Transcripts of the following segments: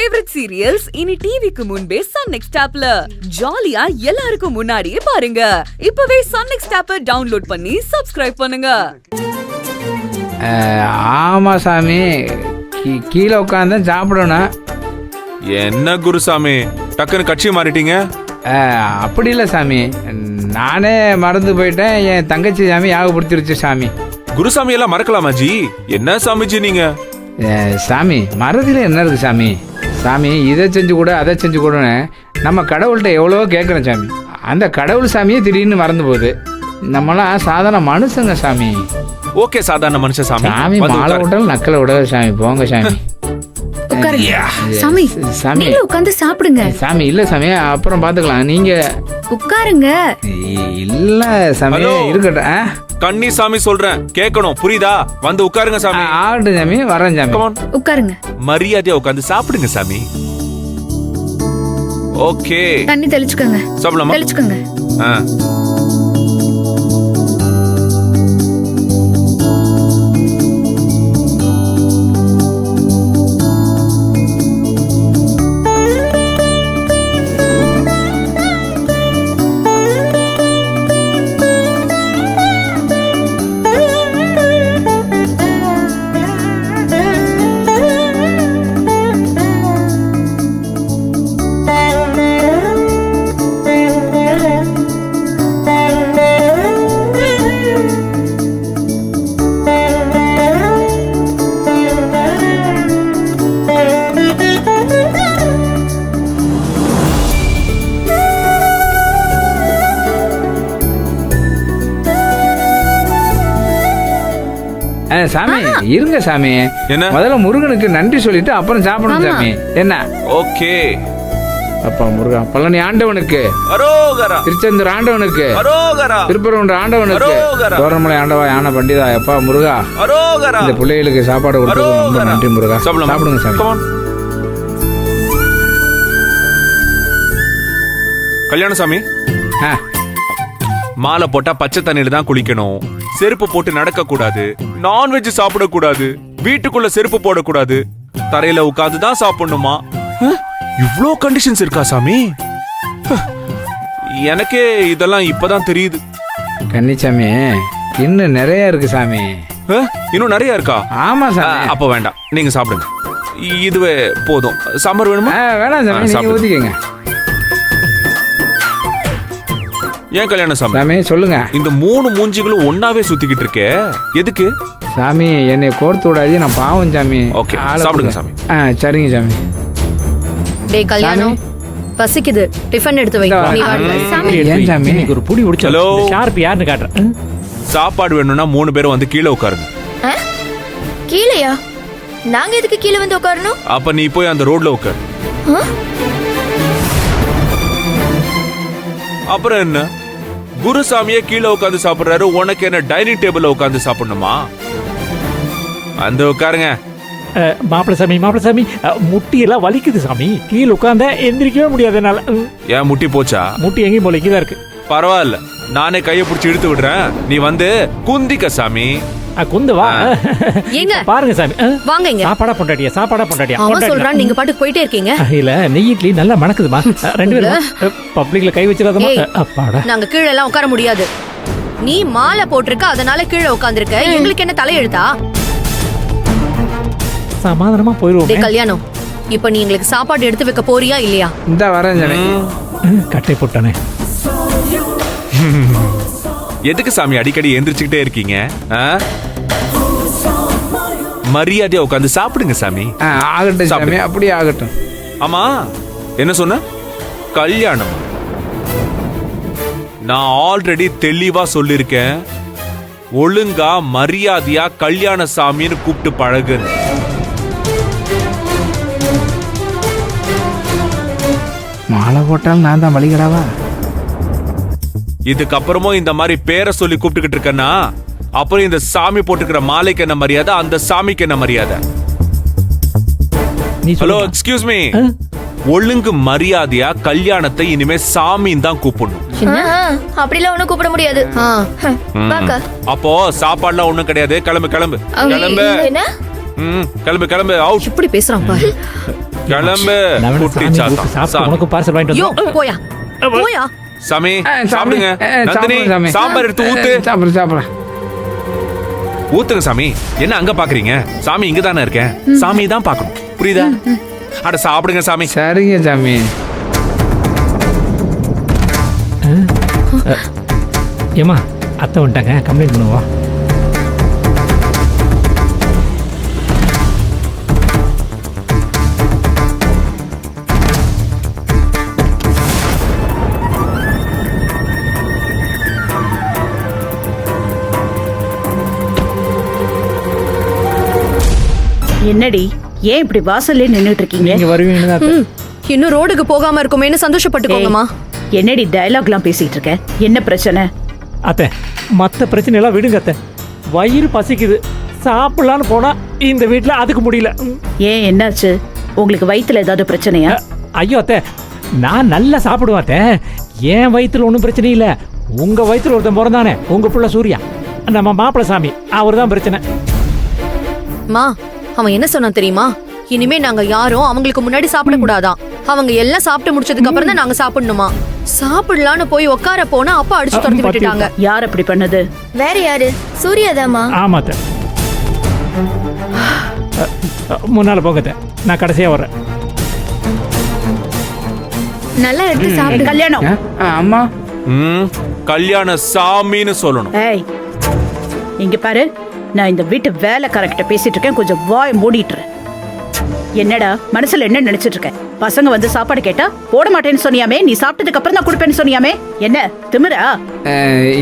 Favourite serials இனி டிவிக்கு முன்பே சன் நெக்ஸ்ட் ஆப்ல ஜாலியா எல்லாருக்கும் முன்னாடியே பாருங்க. இப்பவே சன் நெக்ஸ்ட் ஆப்பை டவுன்லோட் பண்ணி சப்ஸ்கிரைப் பண்ணுங்க. ஆமா சாமி, கீழே உட்காந்து சாப்பிடணும். என்ன குருசாமி டக்குன்னு கட்சி மாறிட்டீங்க? அப்படி இல்லை சாமி, நானே மறந்து போயிட்டேன். என் தங்கச்சி சாமி ஞாபகப்படுத்திருச்சு சாமி. குருசாமி எல்லாம் மறக்கலாமா ஜி? என்ன சாமிஜி நீங்க? சாமி மறதில என்ன இருக்கு சாமி? சாமி இதை செஞ்சு கூட அதை செஞ்சு கூடன்னு நம்ம கடவுள்கிட்ட எவ்வளவோ கேட்குறோம் சாமி. அந்த கடவுள் சாமியே திடீர்னு மறந்து போகுது. நம்மளாம் சாதாரண மனுஷங்க சாமி. ஓகே, சாதாரண மனுஷன் சாமி. சாமி மாலை விட்டாலும் நக்கலை விடாது சாமி. போங்க சாமி. சாமி சாமி உட்கார்ந்து சாப்பிடுங்க. சாமி இல்ல சாமி, அப்புறம் பாத்துக்கலாம். நீங்க உட்காருங்க. இல்ல சாமி இருக்கட்டும். கண்ணி சாமி சொல்றேன் கேட்கணும், புரியுதா? வந்து உட்காருங்க சாமி. ஆகட்டும் சாமி, வரேன் சாமி. உட்காருங்க. மரியாதையா உட்கார்ந்து சாப்பிடுங்க சாமி. ஓகே, தண்ணி தெளிச்சுக்கோங்க. சாப்பிடலாமா? தெளிச்சுக்கோங்க. சாமி இருங்க சாமி. என்ன? முதல்ல முருகனுக்கு நன்றி சொல்லிட்டு அப்புறம் சாப்பிடணும் சாமி. என்ன? ஓகே. அப்பா முருகா, பழனி ஆண்டவனுக்கு அரோகரா, திருச்செந்தூர் ஆண்டவனுக்கு அரோகரா, திருப்பரங்குன்ற ஆண்டவனுக்கு, அரோகரா, தோரமலை ஆண்டவா, யான பண்டிதா, அப்பா முருகா, அரோகரா, இந்த பிள்ளைகளுக்கு சாப்பாடு கொடுத்தது ரொம்ப நன்றி முருகா. சாப்பிடுங்க சாமி. கல்யாணசாமி, மாலை போட்டா பச்சை தண்ணியில தான் குளிக்கணும், செருப்பு போட்டு நடக்க கூடாது, நான்வெஜ் சாப்பிட கூடாது, வீட்டுக்குள்ள செருப்பு போடக்கூடாது, தரையில உட்கார்ந்து தான் சாப்பிடணுமா? இவ்ளோ கண்டிஷன்ஸ் இருக்கா சாமி? எனக்கே இதெல்லாம் இப்பதான் தெரியுது. கன்னிச்சாமி இன்னும் நிறைய இருக்கு சாமி. இன்னும் நிறைய இருக்கா? ஆமா சாமி. அப்ப வேண்டாம், நீங்க சாப்பிடுங்க. இதுவே போதும். சாம்பார் வேணுமா? வேணாம் சாமி, நீங்க ஊத்திக்கங்க. ஏன் கல்யாணம் சாமி சொல்லுங்க. இந்த மூணு மூஞ்சிகளும் ஒன்னாவே சுத்திக்கிட்டு இருக்கே, எதுக்கு? சாமி என்னை கோர்த்து விடாது, நான் பாவம் சாமி. ஓகே, சாப்பிடுங்க சாமி. சரிங்க சாமி. டேய் கல்யாணம், பசிக்குது, டிஃபன் எடுத்து வை. சாமி ஏன் சாமி ஒரு புடி உடைச்சு ஹலோ, ஷார்ப் யாருன்னு காட்டுறேன். சாப்பாடு வேணும்னா 3 பேரும் வந்து கீழே உட்காருங்க. கீழயா? நாங்க எதுக்கு கீழே வந்து உட்காரணும்? அப்ப நீ போய் அந்த ரோட்ல உட்காரு. அப்புறம் என்ன? குருசாமியே கீழே உட்காந்து சாப்பிடுறாரு, உனக்கு என்ன டைனிங் டேபிள்ல உட்காந்து சாப்பிடணுமா? அந்த உட்காருங்க. மாப்பிள சாமி, முட்டி எல்லாம் வலிக்குது சாமி. கீழே உட்கார்ந்த எந்திரிக்கவே முடியாது என்னால. ஏன் முட்டி போச்சா? முட்டி எங்கேயும் போல இங்கதான் இருக்கு. பரவாயில்ல, நானே கையை பிடிச்சி இழுத்து விடுறேன், நீ வந்து குந்திக்க சாமி. குந்து வா. ஏங்க பாருங்க சாமி, வாங்க இங்க. சாப்பாடா பொண்டாட்டியா? அவன் சொல்றான், நீங்க பாட்டுக்கு போயிட்டே இருக்கீங்க. இல்ல, நெய் இட்லி நல்லா மணக்குதுமா. ரெண்டு பேரும் பப்ளிக்ல கை வச்சிடாதமா. அப்பாடா, நாங்க கீழே எல்லாம் உட்கார முடியாது. நீ மாலை போட்டிருக்க, அதனால கீழே உட்கார்ந்திருக்க. எங்களுக்கு என்ன தலையெழுத்தா? சமாதானமா போயிருவோம். டேய் கல்யாணம், இப்ப நீ எங்களுக்கு சாப்பாடு எடுத்து வைக்க போறியா இல்லையா? இந்த வரேன் சாமி. கட்டை போட்டானே. எதுக்கு சாமி அடிக்கடி எந்திரிச்சுக்கிட்டே இருக்கீங்க? மரியாதையா உட்காந்து சாப்பிடுங்க சாமி. ஆகட்டும் சாமி, அப்படியே ஆகட்டும். ஆமா, என்ன சொன்ன? கல்யாணம். நான் ஆல்ரெடி தெளிவா சொல்லிருக்கேன், ஒழுங்கா மரியாதையா கல்யாண சாமின்னு கூப்பிட்டு பழகுன்னு. மாலை போட்டாலும் நான் தான் வழிகடாவா? இதுக்கப்புறமும் இந்த மாதிரி பேரை சொல்லி கூப்பிட்டுக்கிட்டு இருக்கேன்னா அப்புறம் இந்த சாமி போட்டுக்கிற மாலைக்கு என்ன மரியாதை, அந்த சாமிக்கு என்ன மரியாதை? Hello, excuse me. ஒழுங்கு மரியாதையா கல்யாணத்தை இனிமே சாமின்னு தான் கூப்பிடணும். அப்படிலாம் ஒண்ணும் கூப்பிட முடியாது. அப்போ சாப்பாடுலாம் ஒண்ணும் கிடையாது. கிளம்பு கிளம்பு கிளம்பு. கிளம்பு கிளம்பு. அவுட். இப்படி பேசுறான் பாரு. கிளம்பு நான் வேணா குட்டி சாமி சாத்தா. கூப்பிட்டு சாப்பிட்டு சாமி. உனக்கு பார்சல் வாங்கிட்டு யோ வந்து போயா போயா சாமி சாமி, சாப்பிடுங்க நந்தினி சாப்பிடுறேன் சாமி. சாம்பார் எடுத்து ஊத்து சாப்பிட்றேன் சாப்பிட்றேன். ஊத்துங்க சாமி. என்ன அங்க பாக்குறீங்க? சாமி இங்க தானே இருக்கேன். சாமி தான் பார்க்கணும். புரியுதா? அட சாப்பிடுங்க சாமி. சரிங்க சாமி. ஏமா அத்தை வந்துட்டாங்க, கம்ப்ளைண்ட் பண்ணுவா. என்னடி ஏன் இப்படி வாசல்ல நின்னுட்டு இருக்கீங்க? நீங்க வருவீங்கன்னு தான் அத்தை. இன்னும் ரோடுக்கு போகாம இருக்குமேன்னு சந்தோஷப்பட்டுக்கோங்கம்மா. என்னடி டயலாக்லாம் பேசிட்டு இருக்க? என்ன பிரச்சனை? அத்தை மற்ற பிரச்சனை எல்லாம் விடுங்க அத்தை. வயிறு பசிக்குது, சாப்பிடலான்னு போனா இந்த வீட்டில் அதுக்கு முடியல. ஏன் என்னாச்சு? உங்களுக்கு வயித்துல ஏதாவது பிரச்சனையா? ஐயோ அத்தை, நான் நல்லா சாப்பிடுவேன் அத்தை. என் வயிற்றுல ஒன்றும் பிரச்சனை இல்லை. உங்க வயிற்றுல ஒருத்தன் பிறந்தானே, உங்க புள்ள சூர்யா, நம்ம மாப்பிள்ள சாமி, அவர் தான் பிரச்சனை. மா அவன் என்ன சொன்னான் தெரியுமா? இனிமே நாங்க யாரும் அவங்களுக்கு முன்னாடி சாப்பிட கூடாதான். அவங்க எல்லாம் சாப்பிட்டு முடிச்சதுக்கு அப்புறம் தான் நாங்க சாப்பிடணுமா. சாப்பிடலான்னு போய் உட்கார போனா அப்பா அடிச்சு துரத்தி விட்டுட்டாங்க. யார் அப்படி பண்ணது? வேற யாரு? சூர்யாதாமா. ஆமா அத்தை. முன்னால போங்க அத்தை, நான் கடைசியா வர்றேன். நல்லா எடுத்து சாப்பிடு. கல்யாணம். அம்மா கல்யாண சாமின்னு சொல்லணும். ஏய் இங்க பாரு, நான் இந்த வீட்டு வேலைக்காரங்கிட்ட பேசிட்டு இருக்கேன், கொஞ்சம் வாய் மூடிட்டு. என்னடா மனசுல என்ன நினைச்சிட்டு இருக்க? பசங்க வந்து சாப்பாடு கேட்டா போட மாட்டேன்னு சொன்னியாமே, நீ சாப்பிட்டதுக்கு அப்புறம் தான் கொடுப்பேன்னு சொன்னியாமே, என்ன திமிரா?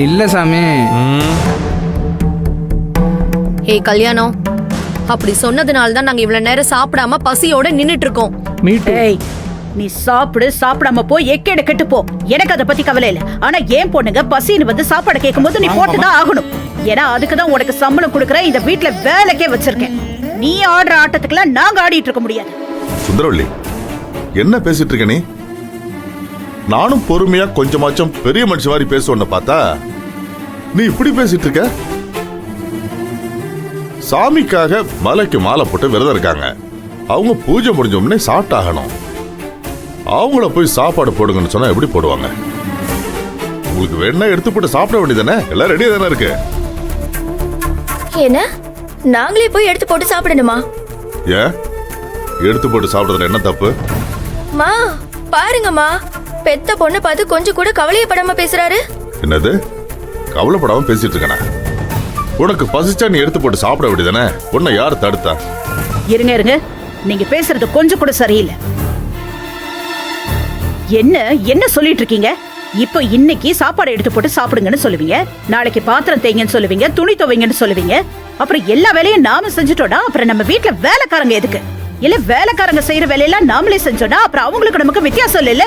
இல்லை சாமி. ஏய் கல்யாணம், அப்படி சொன்னதுனால தான் நாங்க இவ்வளவு நேரம் சாப்பிடாம பசியோட நின்னுட்டு இருக்கோம். மீட்டு ஏய் நீ சாப்பிடு, சாப்பிடாம போ, எக்கேட கெட்டு போ, எனக்கு அதை பத்தி கவலை இல்ல. ஆனா ஏன் பொண்ணுங்க பசின்னு வந்து சாப்பாடு கேட்கும் போது நீ போட்டுதான் ஆகணும். ஏன்னா அதுக்குதான் உனக்கு சம்பளம் கொடுக்கறேன், இந்த வீட்டுல வேலைக்கே வச்சிருக்கேன். நீ ஆடுற ஆட்டத்துக்குலாம் நாங்க ஆடிட்டு இருக்க முடியாது. சுந்தரவள்ளி, என்ன பேசிட்டு இருக்க நீ? நானும் பொறுமையா கொஞ்சமாச்சும் பெரிய மனுஷ மாதிரி பேசுவேன்னு பார்த்தா நீ இப்படி பேசிட்டு இருக்க. சாமிக்காக மலைக்கு மாலை போட்டு விரதம் இருக்காங்க. அவங்க பூஜை முடிஞ்சோம்னே சாப்பிட்டாகணும். அவங்கள போய் சாப்பாடு போடுங்கன்னு சொன்னா எப்படி போடுவாங்க? உங்களுக்கு வேணா எடுத்து போட்டு சாப்பிட வேண்டியதானே? எல்லாம் ரெடியா தானே இருக்கு. என்ன நாங்களே போய் எடுத்து போட்டு சாப்பிடணுமா? ஏன் எடுத்து போட்டு சாப்பிடுறதுல என்ன தப்பு? மா பாருங்கம்மா, பெத்த பொண்ணு பார்த்து கொஞ்சம் கூட கவலையப்படாம பேசுறாரு. என்னது கவலைப்படாம பேசிட்டு இருக்கனா? உனக்கு பசிச்சா நீ எடுத்து போட்டு சாப்பிட வேண்டியதானே? உன்னை யார் தடுத்தா? இருங்க இருங்க, நீங்க பேசுறது கொஞ்சம் கூட சரியில்லை. என்ன என்ன சொல்லிட்டு இருக்கீங்க? இப்போ இன்னைக்கு சாப்பாடு எடுத்து போட்டு சாப்பிடுங்கன்னு சொல்லுவீங்க, நாளைக்கு பாத்திரம் தேய்ங்கன்னு சொல்லுவீங்க, துணி துவைங்கன்னு சொல்லுவீங்க, அப்புறம் எல்லா வேலையும் நாம செஞ்சுட்டோம்னா அப்புறம் நம்ம வீட்டுல வேலைக்காரங்க எதுக்கு? இல்ல வேலைக்காரங்க செய்யற வேலையெல்லாம் நாமளே செஞ்சோம்னா அப்புறம் அவங்களுக்கு நமக்கு வித்தியாசம் இல்ல.